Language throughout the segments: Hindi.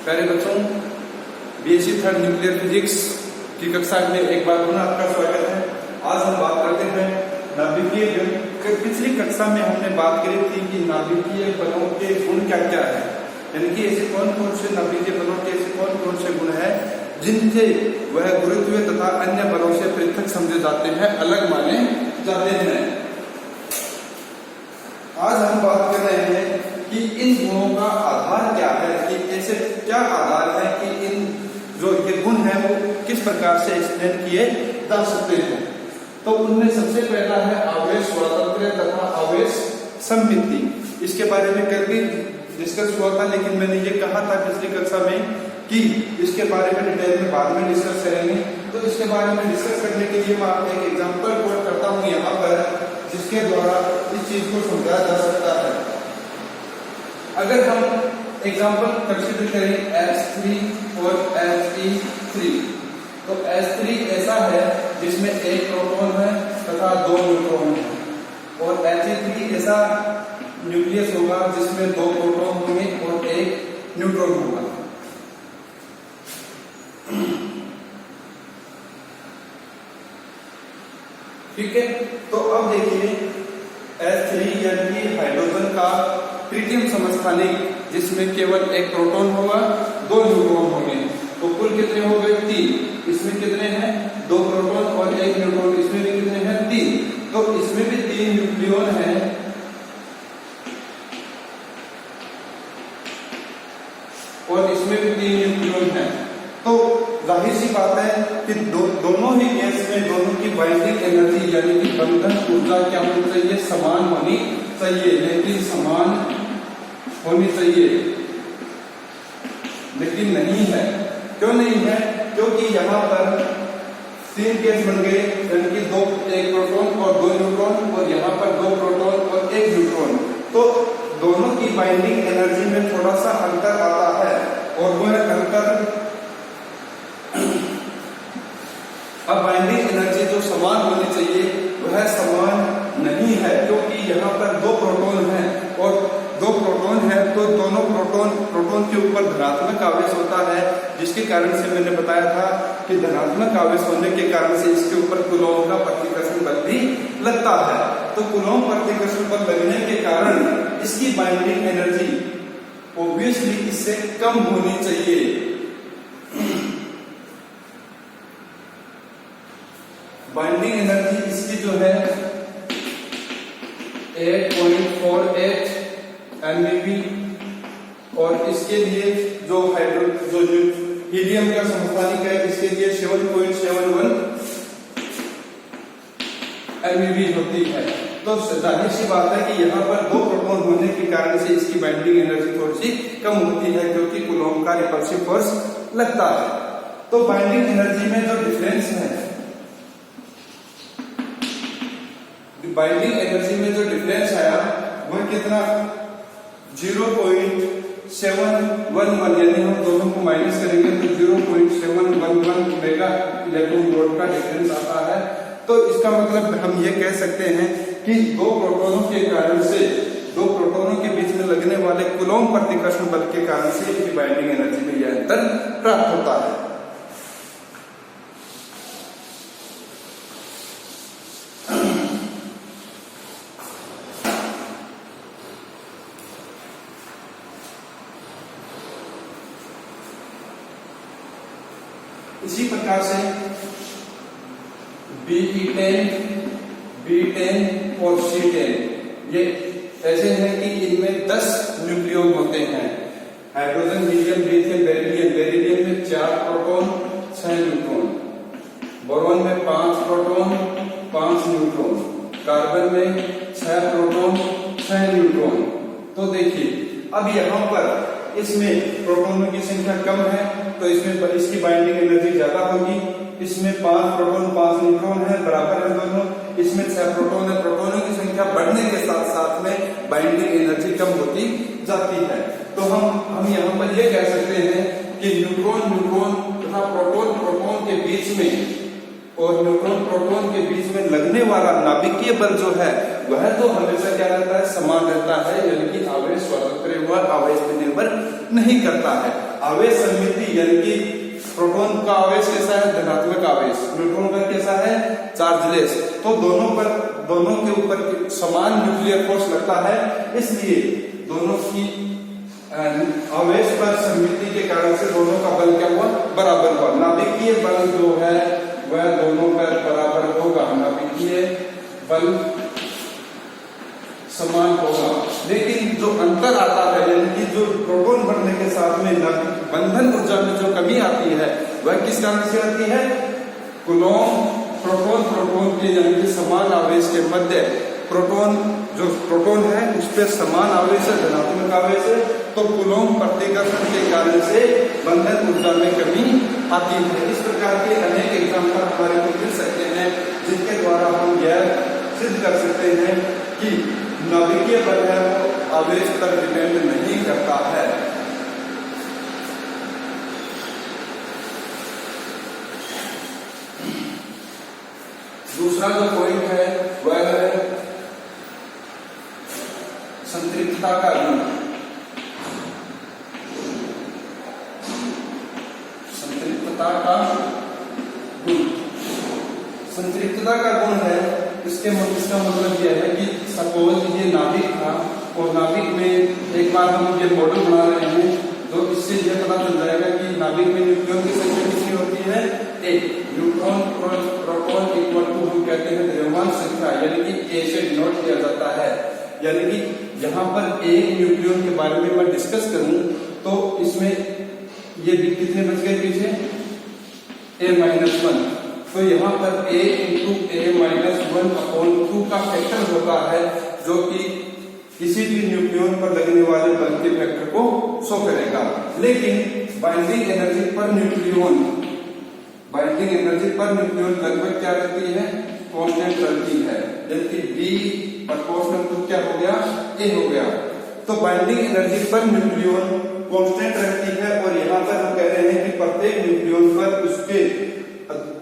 प्यारे बच्चों, बीएससी थर्ड न्यूक्लियर फिजिक्स की कक्षा में एक बार पुनः आपका स्वागत है। आज हम बात करते हैं नाभिकीय बल। पिछली कक्षा में हमने बात करी थी कि नाभिकीय बलों के गुण क्या क्या है, यानी कि ऐसे कौन कौन से नाभिकीय बलों के ऐसे कौन कौन से गुण है जिनसे वह गुरुत्व तथा अन्य बलों से पृथक समझे जाते हैं, अलग माने जाते हैं। आज हम बात कर रहे हैं कि इन गुणों का आधार क्या है, कि ऐसे क्या आधार है कि इन जो ये गुण है वो किस प्रकार से एक्सप्लेन किए जा सकते हैं। तो उनमें सबसे पहला है आवेश स्वातंत्र्य तथा आवेश सममिति। इसके बारे में कल भी डिस्कस हुआ था, लेकिन मैंने ये कहा था पिछली कक्षा में कि इसके बारे में डिटेल में बाद में डिस्कस करेंगे। तो इसके बारे में डिस्कस करने के लिए मैं आपको एक एग्जांपल कोट करता हूँ यहाँ पर, जिसके द्वारा इस चीज को समझा जा सकता है। अगर हम एग्जांपल कंसीडर करें H3 और He3, तो H3 ऐसा है जिसमें एक प्रोटॉन है तथा दो न्यूट्रॉन है, और He3 ऐसा न्यूक्लियस होगा जिसमें दो प्रोटॉन होंगे और एक न्यूट्रॉन होगा। ठीक है, तो अब देखिए H3 यानी कि हाइड्रोजन का ट्रिटियम समस्थानिक, जिसमें केवल एक प्रोटॉन होगा, दो न्यूट्रॉन होंगे, तो कुल कितने हो गए? 3। इसमें कितने हैं? दो प्रोटॉन और एक न्यूट्रॉन। इसमें भी कितने हैं? 3। तो इसमें भी 3 न्यूक्लियॉन हैं, और इसमें भी 3 न्यूक्लियॉन हैं। तो जाहिर सी बात है कि दोनों ही गैस में दोनों की बाइंडिंग एनर्जी यानी कि बंधन ऊर्जा क्या होनी चाहिए? समान होनी चाहिए, लेकिन समान होनी चाहिए, लेकिन नहीं है। क्यों नहीं है? क्योंकि यहाँ पर 3 गैस बन गए, यानी कि एक प्रोटॉन और 2 न्यूट्रॉन, और यहाँ पर 2 प्रोटॉन और 1 न्यूट्रॉन। तो दोनों की बाइंडिंग एनर्जी में थोड़ा सा अंतर आता है, और वह अंतर अब बाइंडिंग एनर्जी जो समान होनी चाहिए वह समान नहीं है, क्योंकि यहाँ पर 2 प्रोटॉन हैं और 2 प्रोटॉन है, तो दोनों प्रोटॉन के ऊपर धनात्मक आवेश होता है, जिसके कारण से मैंने बताया था कि धनात्मक आवेश होने के कारण से इसके ऊपर कूलॉम का प्रतिकर्षण बल भी लगता है। तो कूलॉम प्रतिकर्षण बल लगने के कारण इसकी बाइंडिंग एनर्जी ऑब्वियसली इससे कम होनी चाहिए। बाइंडिंग एनर्जी इसकी जो है 8.48 MeV, और इसके लिए जो हीलियम का समस्थानिक है इसके लिए 7.71 MeV होती है। तो जाहिर सी बात है कि यहाँ पर 2 प्रोटॉन होने के कारण से इसकी बाइंडिंग एनर्जी थोड़ी सी कम होती है, क्योंकि कूलॉम का रिपल्सिव फोर्स लगता है। तो बाइंडिंग एनर्जी में जो डिफरेंस है, बाइंडिंग एनर्जी में जो डिफरेंस आया वह कितना? 0.711, यानी हम दोनों को माइनस करेंगे तो 0.711 मेगा इलेक्ट्रॉन वोल्ट का डिफरेंस आता है। तो इसका मतलब हम ये कह सकते हैं कि 2 प्रोटॉनों के कारण से 2 प्रोटॉनों के बीच में लगने वाले कूलॉम प्रतिकर्षण बल के कारण से इनकी बाइंडिंग एनर्जी में यह अंतर प्राप्त होता है। इसी प्रकार से Be10, B10 और C10 ये ऐसे हैं कि इनमें 10 न्यूक्लियॉन होते हैं। हाइड्रोजन, हीलियम, लिथियम, बेरिलियम में 4 प्रोटॉन 6 न्यूट्रॉन, बोरॉन में 5 प्रोटॉन 5 न्यूट्रॉन, कार्बन में 6 प्रोटॉन 6 न्यूट्रॉन। तो देखिए अब यहाँ पर इसमें प्रोटॉनों की संख्या कम है, तो इसमें इसकी बाइंडिंग एनर्जी ज्यादा होगी। इसमें 5 प्रोटॉन 5 न्यूट्रॉन है, बराबर है दोनों। इसमें 6 प्रोटॉन है, प्रोटॉनों की संख्या बढ़ने के साथ साथ में बाइंडिंग एनर्जी कम होती जाती है। तो हम यहाँ पर ये कह सकते हैं कि न्यूट्रॉन तथा प्रोटॉन के बीच में और न्यूट्रॉन प्रोटॉन के बीच में लगने वाला नाभिकीय बल जो है वह तो हमेशा क्या रहता है? समान रहता है, यानी कि आवेश स्वतंत्र व आवेश पर निर्भर नहीं करता है। आवेश सममिति यानी कि प्रोटॉन का आवेश कैसा है, धनात्मक आवेश, न्यूट्रॉन का कैसा है, चार्जलेस। तो दोनों के ऊपर समान न्यूक्लियर फोर्स लगता है, इसलिए दोनों की आवेश पर सममिति के कारण से दोनों का बल क्या हुआ, बराबर हुआ। नाभिकीय बल जो है वह दोनों पर बराबर होगा, नाभिकीय बल समान होगा। लेकिन जो अंतर आता है यानी कि जो प्रोटॉन बढ़ने के साथ में बंधन ऊर्जा में जो कमी आती है वह किस कारण से आती है, कूलॉम प्रोटॉन के यानी कि समान आवेश के मध्य प्रोटॉन है उस पर समान आवेश है, धनात्मक आवेश है, तो कूलॉम प्रतिकर्षण के कारण से बंधन ऊर्जा में कमी आती है। इस प्रकार के अनेक एग्जाम्पल हमारे को मिल सकते हैं जिनके द्वारा हम यह सिद्ध कर सकते हैं कि नाभिकीय बल है वो आवेश पर डिपेंड नहीं करता है। दूसरा जो पॉइंट है वह है संतृप्तता का गुण। संतृप्तता का गुण, संतृप्तता का गुण है इसका मतलब यह है कि सपोज ये नाभिक था और नाभिक में एक बार हम ये मॉडल बना रहे हैं तो इससे यह पता चल जाएगा कि नाभिक में न्यूक्लियन की संख्या कितनी होती है, एक। न्यूट्रॉन प्रोटॉन इक्वल टू हम कहते हैं द्रव्यमान संख्या, यानी कि ए से डिनोट किया जाता है। यानी कि यहाँ पर एक न्यूक्लियन के बारे में मैं डिस्कस करूं तो इसमें ये कितने बच गए पीछे, a-1, तो यहाँ पर a इंटू a-1/2 का फैक्टर होता है जो कि किसी भी न्यूक्लियन पर लगने वाले बल के फैक्टर को शो करेगा। लेकिन बाइंडिंग एनर्जी पर न्यूक्लियन लगभग क्या रहती है, कांस्टेंट रहती है, जबकि B प्रोपोर्शनल टू क्या हो गया, A हो गया। तो binding energy per nucleon constant रहती है और यहाँ पर हम कह रहे हैं कि प्रत्येक न्यूक्लियन पर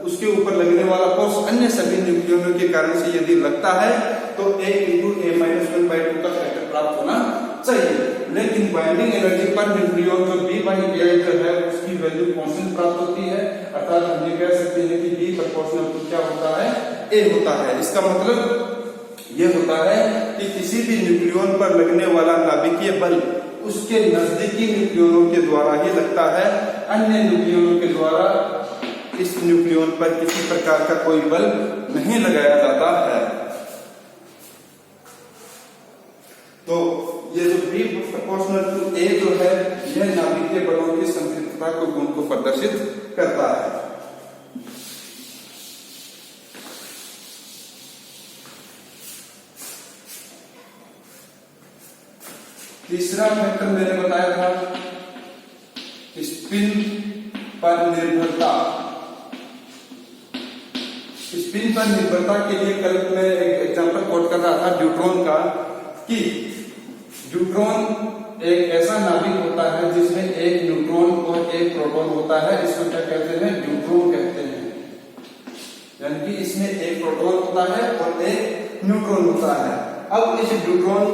उसके ऊपर लगने वाला फोर्स अन्य सभी न्यूक्लियनों के कारण से यदि लगता है तो a इंटू a-1/2 का फैक्टर प्राप्त होना चाहिए। लेकिन बाइंडिंग एनर्जी पर न्यूक्लियन जो B/A जो है उसकी वैल्यू कांस्टेंट प्राप्त होती है, अर्थात हम ये कह सकते हैं कि B प्रोपोर्शनल टू क्या होता है, A होता है। इसका मतलब यह होता है कि किसी भी न्यूक्लियन पर लगने वाला नाभिकीय बल उसके नजदीकी न्यूक्लियनों के द्वारा ही लगता है, अन्य न्यूक्लियनों के द्वारा इस न्यूक्लियन पर किसी प्रकार का कोई बल नहीं लगाया जाता है। तो ये जो B प्रोपोर्शनल टू A जो है यह नाभिकीय बलों की संतृप्तता को गुण को प्रदर्शित करता है। तीसरा फैक्टर मैंने बताया था स्पिन पर निर्भरता। स्पिन पर निर्भरता के लिए कल मैं एक एग्जांपल कोट कर रहा था ड्यूट्रॉन का, कि ड्यूट्रॉन एक ऐसा नाभिक होता है जिसमें एक न्यूट्रॉन और एक प्रोटॉन होता है। इसको क्या कहते हैं, ड्यूट्रॉन कहते हैं। यानी कि इसमें एक प्रोटॉन होता है और एक न्यूट्रॉन होता है। अब इस ड्यूट्रॉन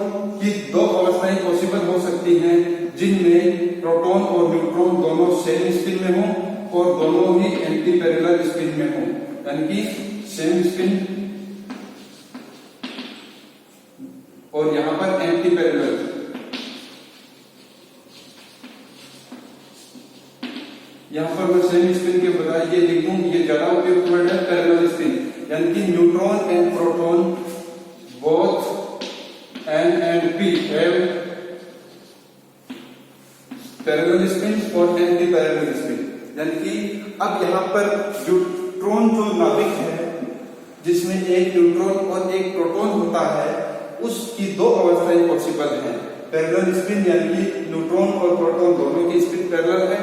की दो अवस्थाएं पॉसिबल हो सकती हैं जिनमें प्रोटॉन और न्यूट्रॉन दोनों सेम स्पिन में हों और दोनों ही एंटी पैरेलल स्पिन में हों, यानी कि सेम स्पिन और यहां पर एंटी पैरेलल। यहां पर मैं सेम स्पिन के बजाय ये लिख दूं, ये ज्यादा उपयुक्त वर्ड है, पैरेलल स्पिन। यानी कि neutron and proton both N and P have parallel spin और एंटी पैरेलल स्पिन। यानी कि अब यहाँ पर न्यूट्रॉन जो नाभिक है जिसमें एक न्यूट्रॉन और एक प्रोटॉन होता है उसकी दो अवस्थाएं पॉसिबल हैं। पैरेलल स्पिन यानी कि न्यूट्रॉन और प्रोटॉन दोनों की स्पिन पैरेलल है,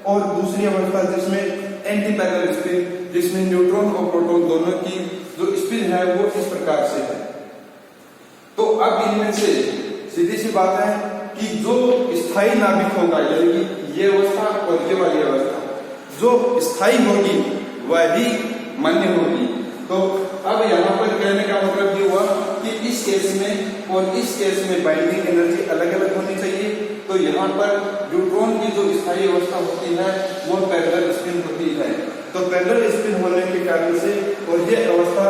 और दूसरी अवस्था जिसमें एंटी पैरेलल स्पिन जिसमें न्यूट्रॉन और प्रोटॉन दोनों की जो स्पिन है वो इस प्रकार से है। तो अब इनमें से सीधी सी बात है कि जो स्थायी नाभिक होगा यानी कि ये अवस्था और ये वाली अवस्था जो स्थायी होगी वह ही मान्य होगी। तो अब यहाँ पर कहने का मतलब ये हुआ कि इस केस में और इस केस में बाइंडिंग एनर्जी अलग अलग होनी चाहिए। तो तो यहाँ पर न्यूट्रॉन की जो स्थायी अवस्था होती है वो पैरेलल स्पिन होती है। तो पैरेलल स्पिन होने के कारण से और ये अवस्था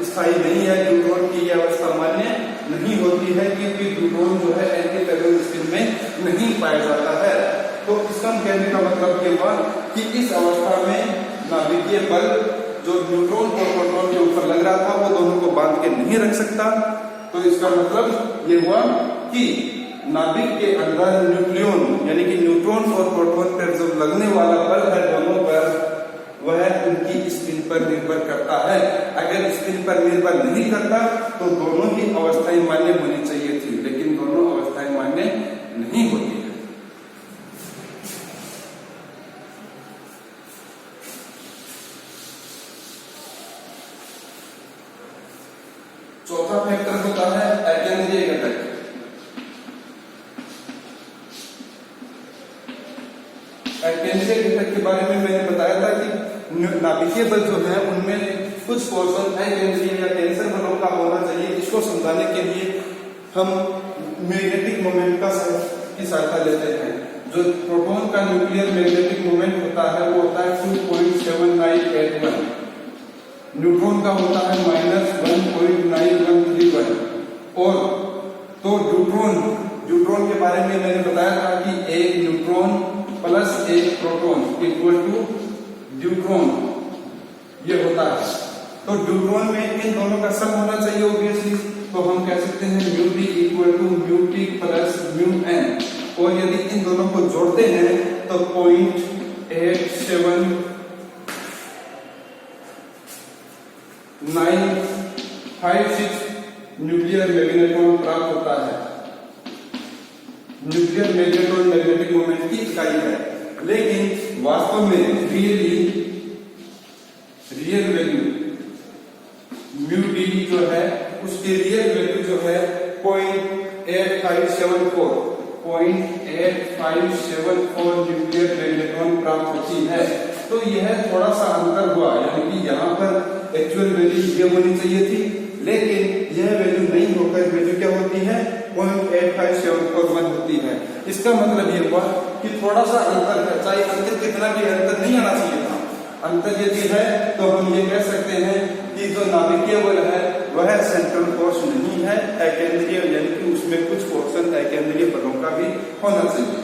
स्थायी नहीं है, न्यूट्रॉन की यह अवस्था मान्य नहीं होती है क्योंकि न्यूट्रॉन जो है एंटी पैरेलल स्पिन में नहीं पाया जाता है। तो इसका कहने का मतलब ये हुआ कि इस अवस्था में नाभिकीय बल जो न्यूट्रॉन और प्रोटॉन के ऊपर लग रहा था वो दोनों को बांध के नहीं रख सकता। तो इसका मतलब ये हुआ कि नाभिक के अंदर न्यूक्लियन यानी कि न्यूट्रॉन और प्रोटॉन पर जो लगने वाला बल है दोनों पर वह उनकी स्पिन पर निर्भर करता है। अगर स्पिन पर निर्भर नहीं करता तो दोनों ही अवस्थाएं मान्य होनी चाहिए थी, लेकिन दोनों अवस्थाएं मान्य नहीं होती है। चौथा फैक्टर होता है अकेंद्रीय घटक। अकेंद्रीय घटक के बारे में मैंने बताया था कि नाभिकीय बल जो है उनमें कुछ पोर्शन अकेंद्रीय या टेंसर बलों का होना चाहिए। इसको समझाने के लिए हम मैग्नेटिक मोमेंट की सहायता लेते हैं। जो प्रोटॉन का न्यूक्लियर मैग्नेटिक मोमेंट होता है वो होता है 2.7981, न्यूट्रॉन का होता है -1.9131। और तो न्यूट्रॉन के बारे में मैंने बताया था कि एक न्यूट्रॉन प्लस एक प्रोटॉन इक्वल टू ड्यूट्रॉन ये होता है। तो ड्यूट्रॉन में इन दोनों का सम होना चाहिए ऑब्वियसली। तो हम कह सकते हैं mu D equal to mu T plus mu N. और यदि इन दोनों को जोड़ते हैं तो 0.87956 न्यूक्लियर मैग्नेट्रॉन प्राप्त होता है। न्यूक्लियर मैग्नेट्रॉन मैग्नेटिक मोमेंट की इकाई है, लेकिन वास्तव में रियल वैल्यू म्यू डी जो है उसकी रियल वैल्यू जो है 0.8574 न्यूक्लियर मैग्नेट्रॉन प्राप्त होती है। तो यह थोड़ा सा अंतर हुआ, यानी कि यहाँ पर एक्चुअल वैल्यू ये होनी चाहिए थी, लेकिन यह वैल्यू नहीं होकर वैल्यू क्या होती है 0.85741 होती है। इसका मतलब ये हुआ कि थोड़ा सा अंतर है, चाहे अंतर कितना भी अंतर नहीं आना चाहिए था। अंतर यदि है तो हम ये कह सकते हैं कि जो नाभिकीय बल है वह सेंट्रल फोर्स नहीं है, अकेंद्रीय यानी कि उसमें कुछ पोर्शन अकेंद्रीय बलों का भी होना चाहिए।